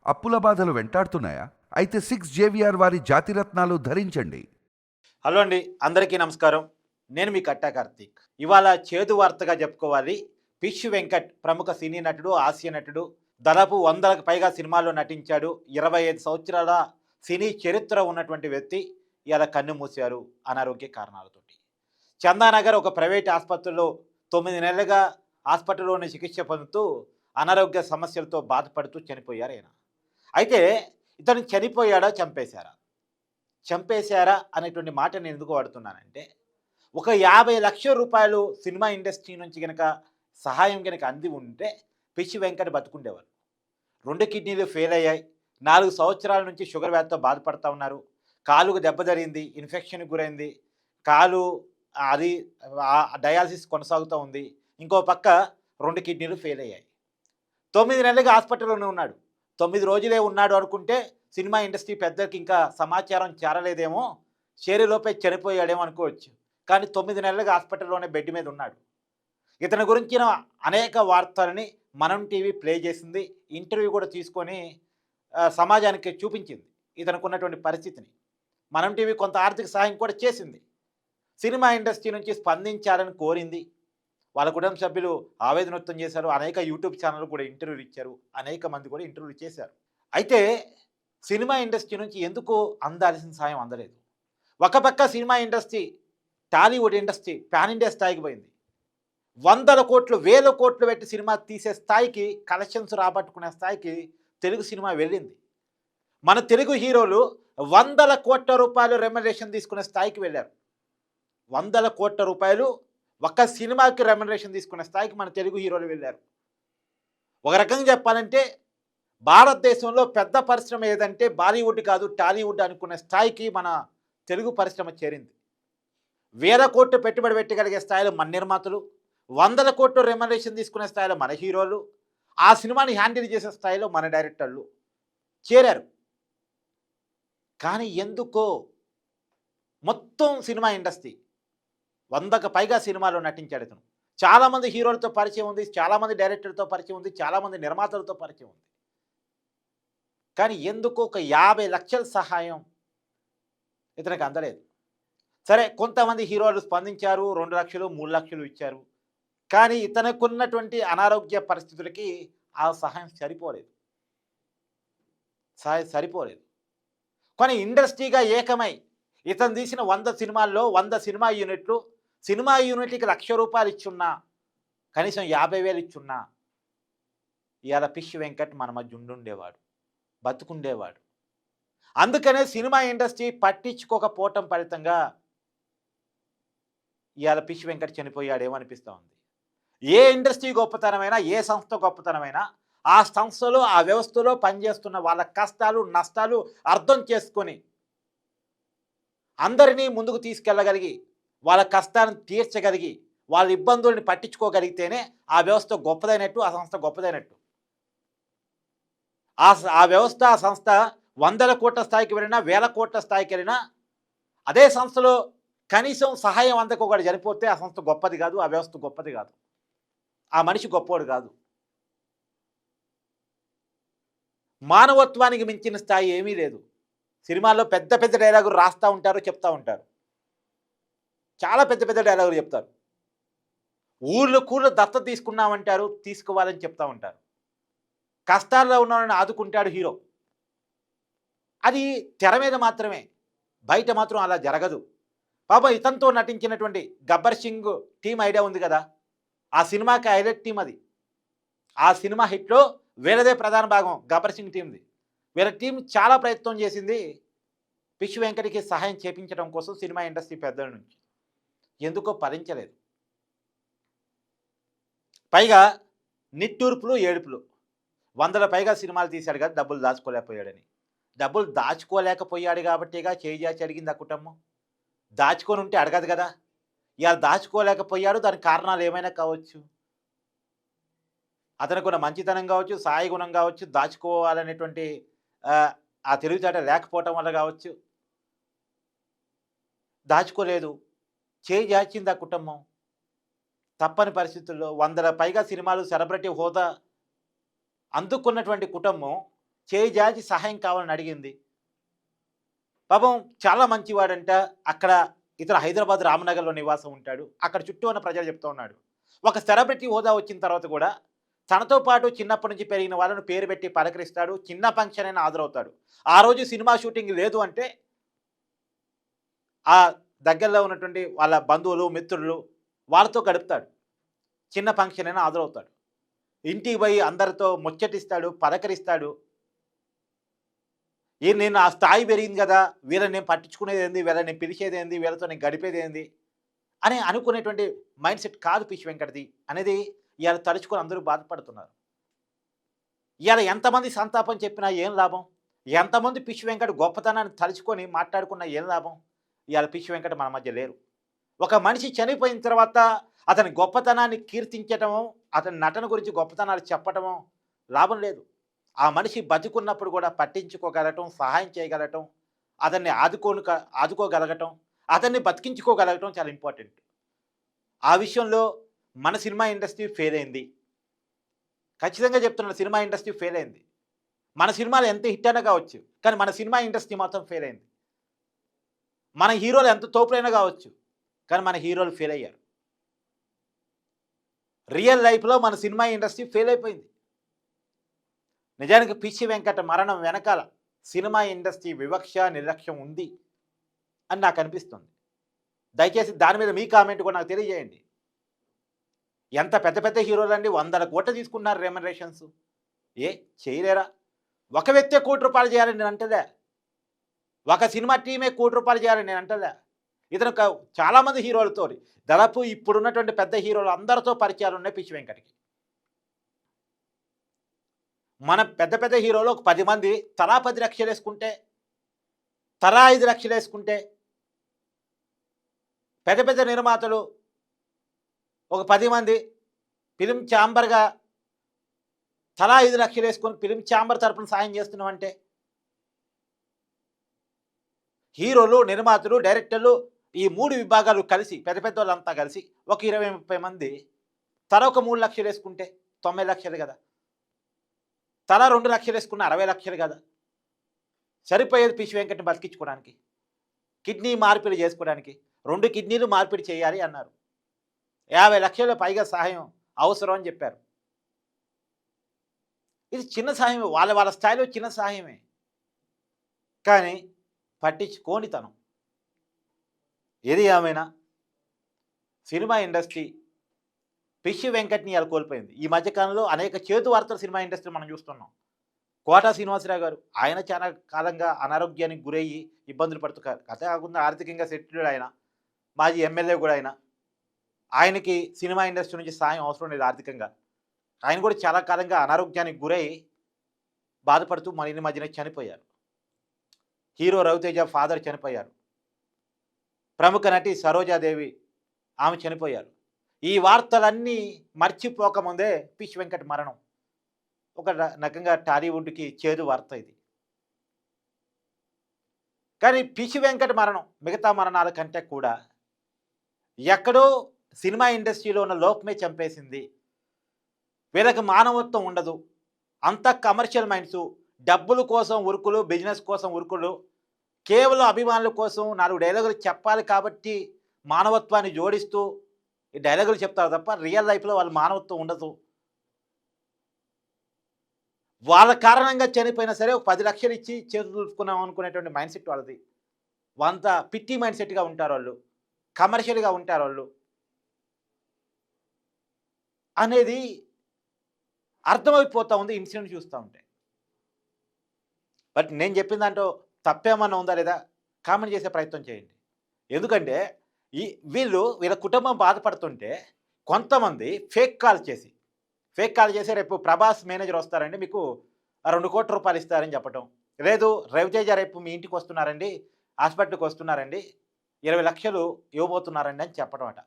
అప్పుల బాధలు వెంటాడుతున్నాయా? అయితే 6 JVR వారి జాతిరత్నాలు ధరించండి. హలో అండి, అందరికీ నమస్కారం. నేను మీ కట్టా కార్తీక్. ఇవాళ చేదు వార్తగా చెప్పుకోవాలి. పిష్ వెంకట్ ప్రముఖ సినీ నటుడు, హాస్య నటుడు. దాదాపు 100లకు పైగా సినిమాల్లో నటించాడు. 25 సంవత్సరాల సినీ చరిత్ర ఉన్నటువంటి వ్యక్తి ఇవాళ కన్ను మూశారు అనారోగ్య కారణాలతోటి. చందానగర్ ఒక ప్రైవేట్ ఆసుపత్రిలో 9 నెలలుగా హాస్పిటల్లోనే చికిత్స పొందుతూ అనారోగ్య సమస్యలతో బాధపడుతూ చనిపోయారు ఆయన. అయితే ఇతను చనిపోయాడా, చంపేశారా అనేటువంటి మాట నేను ఎందుకు వాడుతున్నానంటే, ఒక 50 లక్షల రూపాయలు సినిమా ఇండస్ట్రీ నుంచి కనుక సహాయం కనుక అంది ఉంటే పిచ్చి వెంకట బతుకుండేవారు. 2 కిడ్నీలు ఫెయిల్ అయ్యాయి. 4 సంవత్సరాల నుంచి షుగర్ వ్యాధితో బాధపడతా ఉన్నారు. కాలుకు దెబ్బ జరిగింది, ఇన్ఫెక్షన్కి గురైంది. కాలు అది డయాలసిస్ కొనసాగుతూ ఉంది. ఇంకో పక్క 2 కిడ్నీలు ఫెయిల్ అయ్యాయి. 9 నెలలుగా హాస్పిటల్లోనే ఉన్నాడు. 9 రోజులే ఉన్నాడు అనుకుంటే సినిమా ఇండస్ట్రీ పెద్దలకి ఇంకా సమాచారం చేరలేదేమో, చేరేలోపే చనిపోయాడేమో అనుకోవచ్చు. కానీ 9 నెలలుగా హాస్పిటల్లోనే బెడ్ మీద ఉన్నాడు. ఇతని గురించిన అనేక వార్తలని మనం టీవీ ప్లే చేసింది. ఇంటర్వ్యూ కూడా తీసుకొని సమాజానికి చూపించింది ఇతనికి ఉన్నటువంటి పరిస్థితిని. మనం టీవీ కొంత ఆర్థిక సహాయం కూడా చేసింది. సినిమా ఇండస్ట్రీ నుంచి స్పందించాలని కోరింది. వాళ్ళ కుటుంబ సభ్యులు ఆవేదన వ్యక్తం చేశారు. అనేక యూట్యూబ్ ఛానళ్ళు కూడా ఇంటర్వ్యూలు ఇచ్చారు. అనేక మంది కూడా ఇంటర్వ్యూలు చేశారు. అయితే సినిమా ఇండస్ట్రీ నుంచి ఎందుకు అందాల్సిన సాయం అందలేదు? ఒక పక్క cinema industry, Tollywood industry pan India స్థాయికి పోయింది. 100ల కోట్లు, 1000 కోట్లు పెట్టి సినిమా తీసే స్థాయికి, కలెక్షన్స్ రాబట్టుకునే స్థాయికి తెలుగు సినిమా వెళ్ళింది. మన తెలుగు హీరోలు 100ల కోట్ల రూపాయలు రెమ్యునరేషన్ తీసుకునే స్థాయికి వెళ్ళారు. 100ల కోట్ల రూపాయలు ఒక్క సినిమాకి రెమ్యునరేషన్ తీసుకునే స్థాయికి మన తెలుగు హీరోలు వెళ్ళారు. ఒక రకంగా చెప్పాలంటే భారతదేశంలో పెద్ద పరిశ్రమ ఏదంటే బాలీవుడ్ కాదు, టాలీవుడ్ అనుకునే స్థాయికి మన తెలుగు పరిశ్రమ చేరింది. 1000 కోట్లు పెట్టుబడి పెట్టగలిగే స్థాయిలో మన నిర్మాతలు, 100ల కోట్లు రెమ్యునరేషన్ తీసుకునే స్థాయిలో మన హీరోలు, ఆ సినిమాని హ్యాండిల్ చేసే స్థాయిలో మన డైరెక్టర్లు చేరారు. కానీ ఎందుకో మొత్తం సినిమా ఇండస్ట్రీ 100కు పైగా సినిమాలో నటించాడు ఇతను. చాలామంది హీరోలతో పరిచయం ఉంది, చాలామంది డైరెక్టర్లతో పరిచయం ఉంది, చాలామంది నిర్మాతలతో పరిచయం ఉంది. కానీ ఎందుకు ఒక 50 లక్షల సహాయం ఇతనికి అందలేదు? సరే, కొంతమంది హీరోలు స్పందించారు, 2 లక్షలు 3 లక్షలు ఇచ్చారు. కానీ ఇతనుకున్నటువంటి అనారోగ్య పరిస్థితులకి ఆ సహాయం సరిపోలేదు. కానీ ఇండస్ట్రీగా ఏకమై ఇతను తీసిన 100 సినిమాల్లో 100 సినిమా యూనిట్కి ₹1,00,000 ఇచ్చున్నా, కనీసం 50,000 ఇచ్చున్నా ఇవాళ పిష్ వెంకట్ మన మధ్య ఉండుండేవాడు, బతుకుండేవాడు. అందుకనే సినిమా ఇండస్ట్రీ పట్టించుకోకపోవటం ఫలితంగా ఇవాళ పిష్ వెంకట్ చనిపోయాడేమో అనిపిస్తూ ఉంది. ఏ ఇండస్ట్రీ గొప్పతనమైనా, ఏ సంస్థ గొప్పతనమైనా ఆ సంస్థలో, ఆ వ్యవస్థలో పనిచేస్తున్న వాళ్ళ కష్టాలు, నష్టాలు అర్థం చేసుకొని అందరినీ ముందుకు తీసుకెళ్ళగలిగి, వాళ్ళ కష్టాలను తీర్చగలిగి, వాళ్ళ ఇబ్బందుల్ని పట్టించుకోగలిగితేనే ఆ వ్యవస్థ గొప్పదైనట్టు, ఆ సంస్థ గొప్పదైనట్టు. ఆ వ్యవస్థ, ఆ సంస్థ 100ల కోట్ల స్థాయికి వెళ్ళినా, 1000 కోట్ల స్థాయికి వెళ్ళినా, అదే సంస్థలో కనీసం సహాయం అందకొకడు చనిపోతే ఆ సంస్థ గొప్పది కాదు, ఆ వ్యవస్థ గొప్పది కాదు, ఆ మనిషి గొప్పోడు కాదు. మానవత్వానికి మించిన స్థాయి ఏమీ లేదు. సినిమాల్లో పెద్ద పెద్ద డైలాగులు రాస్తూ ఉంటారు, చెప్తూ ఉంటారు. చాలా పెద్ద పెద్ద డైలాగులు చెప్తారు. ఊర్లు దత్తత తీసుకున్నామంటారు, తీసుకోవాలని చెప్తూ ఉంటారు. కష్టాల్లో ఉన్నవాళ్ళని ఆదుకుంటాడు హీరో. అది తెర మీద మాత్రమే, బయట మాత్రం అలా జరగదు. పాపం ఇతనితో నటించినటువంటి గబ్బర్ సింగ్ టీం ఐడియా ఉంది కదా, ఆ సినిమాకి హైలైట్ టీం అది. ఆ సినిమా హిట్లో వీళ్ళదే ప్రధాన భాగం, గబ్బర్ సింగ్ టీంది. వీళ్ళ టీం చాలా ప్రయత్నం చేసింది పిష్ వెంకట్కి సహాయం చేపించడం కోసం సినిమా ఇండస్ట్రీ పెద్దల నుంచి. ఎందుకో ఫలించలేదు. పైగా నిట్టూర్పులు, ఏడుపులు. 100ల పైగా సినిమాలు తీశాడు కదా, డబ్బులు దాచుకోలేకపోయాడని. డబ్బులు దాచుకోలేకపోయాడు కాబట్టేగా చేయి చాచి అడిగింది ఆ కుటుంబం. దాచుకొని ఉంటే అడగదు కదా. ఇలా దాచుకోలేకపోయాడు, దానికి కారణాలు ఏమైనా కావచ్చు. అతనికి ఉన్న మంచితనం కావచ్చు, సాయి గుణం కావచ్చు, దాచుకోవాలనేటువంటి ఆ తెలివితేట లేకపోవటం వల్ల కావచ్చు. దాచుకోలేదు, చేయి చాచింది ఆ కుటుంబం. తప్పని పరిస్థితుల్లో 100ల పైగా సినిమాలు, సెలబ్రిటీ హోదా అందుకున్నటువంటి కుటుంబం చేయి జాచి సహాయం కావాలని అడిగింది. పాపం చాలా మంచివాడంట. అక్కడ ఇతను హైదరాబాద్ రామనగర్‌లో నివాసం ఉంటాడు. అక్కడ చుట్టూ ఉన్న ప్రజలు చెప్తూ ఉన్నాడు. ఒక సెలబ్రిటీ హోదా వచ్చిన తర్వాత కూడా తనతో పాటు చిన్నప్పటి నుంచి పెరిగిన వాళ్ళను పేరు పెట్టి పలకరిస్తాడు. చిన్న ఫంక్షన్ అయినా హాజరవుతాడు. ఆ రోజు సినిమా షూటింగ్ లేదు అంటే ఆ దగ్గరలో ఉన్నటువంటి వాళ్ళ బంధువులు, మిత్రులు వాళ్ళతో గడుపుతాడు. చిన్న ఫంక్షన్ అయినా హాజరవుతాడు. ఇంటికి పోయి అందరితో ముచ్చటిస్తాడు, పలకరిస్తాడు. నేను ఆ స్థాయి పెరిగింది కదా! వీళ్ళని నేను పట్టించుకునేదేంది, వీళ్ళని నేను పిలిచేదేంది, వీళ్ళతో నేను గడిపేదేంది అని అనుకునేటువంటి మైండ్ సెట్ కాదు పిచ్చి వెంకట్‌ది అనేది ఇయాల తలుచుకొని అందరూ బాధపడుతున్నారు. ఇయాల ఎంతమంది సంతాపం చెప్పినా ఏం లాభం? ఎంతమంది పిచ్చి వెంకట్ గొప్పతనాన్ని తలుచుకొని మాట్లాడుకున్నా ఏం లాభం? ఇయాల పిచ్చి వెంకట్ మన మధ్య లేరు. ఒక మనిషి చనిపోయిన తర్వాత అతని గొప్పతనాన్ని కీర్తించటమో, అతని నటన గురించి గొప్పతనాలు చెప్పటమో లాభం లేదు. ఆ మనిషి బతికున్నప్పుడు కూడా పట్టించుకోగలగటం, సహాయం చేయగలగటం, అతన్ని ఆదుకోగలగటం, అతన్ని బతికించుకోగలగటం చాలా ఇంపార్టెంట్. ఆ విషయంలో మన సినిమా ఇండస్ట్రీ ఫెయిల్ అయింది. ఖచ్చితంగా చెప్తున్నాను, సినిమా ఇండస్ట్రీ ఫెయిల్ అయింది. మన సినిమాలు ఎంత హిట్ అయినా కావచ్చు, కానీ మన సినిమా ఇండస్ట్రీ మాత్రం ఫెయిల్ అయింది. మన హీరోలు ఎంత తోపులైనా కావచ్చు, కానీ మన హీరోలు ఫెయిల్ అయ్యారు. రియల్ లైఫ్‌లో మన సినిమా ఇండస్ట్రీ ఫెయిల్ అయిపోయింది. నిజానికి పిచ్చి వెంకట మరణం వెనకాల సినిమా ఇండస్ట్రీ వివక్ష, నిర్లక్ష్యం ఉంది అని నాకు అనిపిస్తుంది. దయచేసి దాని మీద మీ కామెంట్ కూడా నాకు తెలియజేయండి. ఎంత పెద్ద పెద్ద హీరోలండి 100 కోట్లు తీసుకున్నారు రెమ్యునరేషన్స్. చేయలేరా? ఒక వ్యక్తే ₹1,00,00,000 చేయాలని నేను అంటలే. ఒక సినిమా టీమే ₹1,00,00,000 చేయాలని నేను అంటలే. ఇతను చాలామంది హీరోలతోటి దాదాపు ఇప్పుడున్నటువంటి పెద్ద హీరోలు అందరితో పరిచయాలు ఉన్నాయి పిచ్చి వెంకట్‌కి. మన పెద్ద పెద్ద హీరోలు ఒక 10 మంది తలా 10 లక్షలు వేసుకుంటే, తలా 5 లక్షలు వేసుకుంటే, పెద్ద పెద్ద నిర్మాతలు ఒక 10 మంది ఫిల్మ్ ఛాంబర్‌గా తలా 5 లక్షలు వేసుకొని ఫిల్మ్ ఛాంబర్ తరపున సాయం చేస్తున్నామంటే, హీరోలు, నిర్మాతలు, డైరెక్టర్లు ఈ 3 విభాగాలు కలిసి పెద్ద పెద్దోళ్ళంతా కలిసి ఒక 20, 30 మంది తలా ఒక 3 లక్షలు వేసుకుంటే 90 లక్షలు కదా! తలా 2 లక్షలు వేసుకున్న 60 లక్షలు కదా! సరిపోయేది పిచ్చి వెంకట్‌ని బతికించుకోవడానికి. కిడ్నీ మార్పిడి చేసుకోవడానికి 2 కిడ్నీలు మార్పిడి చేయాలి అన్నారు. 50 లక్షల పైగా సహాయం అవసరం అని చెప్పారు. ఇది చిన్న సహాయమే, వాళ్ళ వాళ్ళ స్థాయిలో చిన్న సహాయమే. కానీ పట్టించుకోనితనం. ఏది ఏమైనా సినిమా ఇండస్ట్రీ పిచ్చి వెంకట్‌ని ఇయాల కోల్పోయింది. ఈ మధ్య కాలంలో అనేక చేదు వార్తలు సినిమా ఇండస్ట్రీ మనం చూస్తున్నాం. కోటా శ్రీనివాసరావు గారు ఆయన చాలా కాలంగా అనారోగ్యానికి గురయ్యి ఇబ్బందులు పడుతున్నారు. కథ కాకుండా ఆర్థికంగా సెటిల్డ్ ఆయన, మాజీ ఎమ్మెల్యే కూడా ఆయన. ఆయనకి సినిమా ఇండస్ట్రీ నుంచి సాయం అవసరం లేదు ఆర్థికంగా. ఆయన కూడా చాలా కాలంగా అనారోగ్యానికి గురై బాధపడుతూ మన ఈ మధ్యన చనిపోయారు. హీరో రవితేజ ఫాదర్ చనిపోయారు. ప్రముఖ నటి సరోజాదేవి ఆమె చనిపోయారు. ఈ వార్తలన్నీ మర్చిపోకముందే పిచ్చి వెంకట్ మరణం ఒక రకంగా టాలీవుడ్కి చేదు వార్త ఇది. కానీ పిచ్చి వెంకట్ మరణం మిగతా మరణాల కంటే కూడా ఎక్కడో సినిమా ఇండస్ట్రీలో ఉన్న లోపమే చంపేసింది. వీళ్ళకి మానవత్వం ఉండదు, అంతా కమర్షియల్ మైండ్స్, డబ్బుల కోసం ఉరుకులు, బిజినెస్ కోసం ఉరుకులు, కేవలం అభిమానుల కోసం 4 డైలాగులు చెప్పాలి కాబట్టి మానవత్వాన్ని జోడిస్తూ ఈ డైలాగులు చెప్తారు తప్ప రియల్ లైఫ్లో వాళ్ళ మానవత్వం ఉండదు. వాళ్ళ కారణంగా చనిపోయినా సరే ఒక 10 లక్షలు ఇచ్చి చేతులు దులుపుకున్నాం అనుకునేటువంటి మైండ్ సెట్ వాళ్ళది. వంత పిట్టి మైండ్ సెట్గా ఉంటారు వాళ్ళు, కమర్షియల్గా ఉంటారు వాళ్ళు అనేది అర్థమైపోతూ ఉంది ఇన్సిడెంట్ చూస్తూ ఉంటే. బట్ నేను చెప్పిన దాంట్లో తప్పేమన్నా ఉందా లేదా కామెంట్ చేసే ప్రయత్నం చేయండి. ఎందుకంటే వీళ్ళ కుటుంబం బాధపడుతుంటే కొంతమంది ఫేక్ కాల్ చేసి రేపు ప్రభాస్ మేనేజర్ వస్తారండి, మీకు ₹2 కోట్ల ఇస్తారని చెప్పటం. లేదు రవితేజ రేపు మీ ఇంటికి వస్తున్నారండి, హాస్పిటల్కి వస్తున్నారండి, 20 లక్షలు ఇవ్వబోతున్నారండి అని చెప్పడం అట.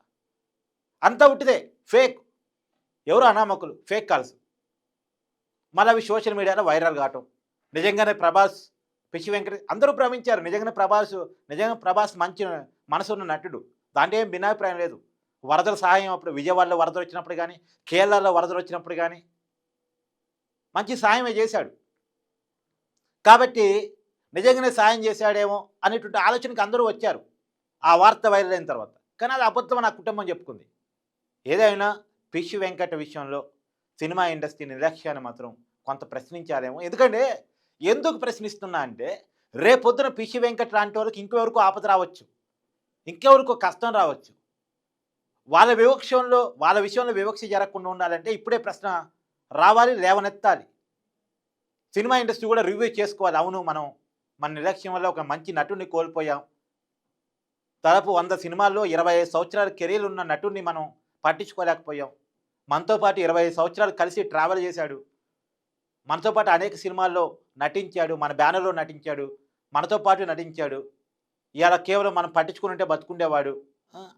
అంతా ఉట్టిదే, ఫేక్. ఎవరు అనామకులు, ఫేక్ కాల్స్. మళ్ళీ అవి సోషల్ మీడియాలో వైరల్ కావటం. నిజంగానే ప్రభాస్, పిచ్చి వెంకట అందరూ భ్రమించారు. నిజంగా ప్రభాస్ మంచి మనసున్న నటుడు, దాంట్లో ఏం భిన్నాభిప్రాయం లేదు. వరదల సహాయం అప్పుడు విజయవాడలో వరదలు వచ్చినప్పుడు కానీ, కేరళలో వరదలు వచ్చినప్పుడు కానీ మంచి సహాయమే చేశాడు. కాబట్టి నిజంగానే సాయం చేశాడేమో అనేటువంటి ఆలోచనకి అందరూ వచ్చారు ఆ వార్త వైరల్ అయిన తర్వాత. కానీ అది అబద్ధం నా కుటుంబం చెప్పుకుంది. ఏదైనా పిచ్చి వెంకట విషయంలో సినిమా ఇండస్ట్రీ నిర్లక్ష్యాన్ని మాత్రం కొంత ప్రశ్నించారేమో. ఎందుకంటే ఎందుకు ప్రశ్నిస్తున్నా అంటే రేపొద్దున పిచ్చి వెంకట్ లాంటి వాళ్ళకి ఇంకెవరకు ఆపద రావచ్చు, ఇంకెవరికో కష్టం రావచ్చు. వాళ్ళ విషయంలో వివక్ష జరగకుండా ఉండాలంటే ఇప్పుడే ప్రశ్న రావాలి, లేవనెత్తాలి. సినిమా ఇండస్ట్రీ కూడా రివ్యూ చేసుకోవాలి. అవును, మన నిర్లక్ష్యం వల్ల ఒక మంచి నటుడిని కోల్పోయాం. దాదాపు 100 సినిమాల్లో 25 సంవత్సరాల కెరీర్ ఉన్న నటుడిని మనం పట్టించుకోలేకపోయాం. మనతో పాటు 25 సంవత్సరాలు కలిసి ట్రావెల్ చేశాడు. మనతో పాటు అనేక సినిమాల్లో నటించాడు. మన బ్యానర్‌లో నటించాడు. మనతో పాటు నటించాడు. ఇయాల కేవలం మనం పట్టించుకునుంటే బతికుండేవాడు.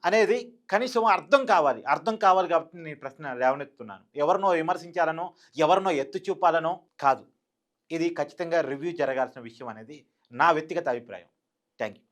అనేది కనీసం అర్థం కావాలి. అర్థం కావాలి కాబట్టి నేను ఈ ప్రశ్న లేవనెత్తుతున్నాను. ఎవరినో విమర్శించాలనో, ఎవరినో ఎత్తి చూపాలనో కాదు. ఇది ఖచ్చితంగా రివ్యూ జరగాల్సిన విషయం అనేది నా వ్యక్తిగత అభిప్రాయం. Thank you.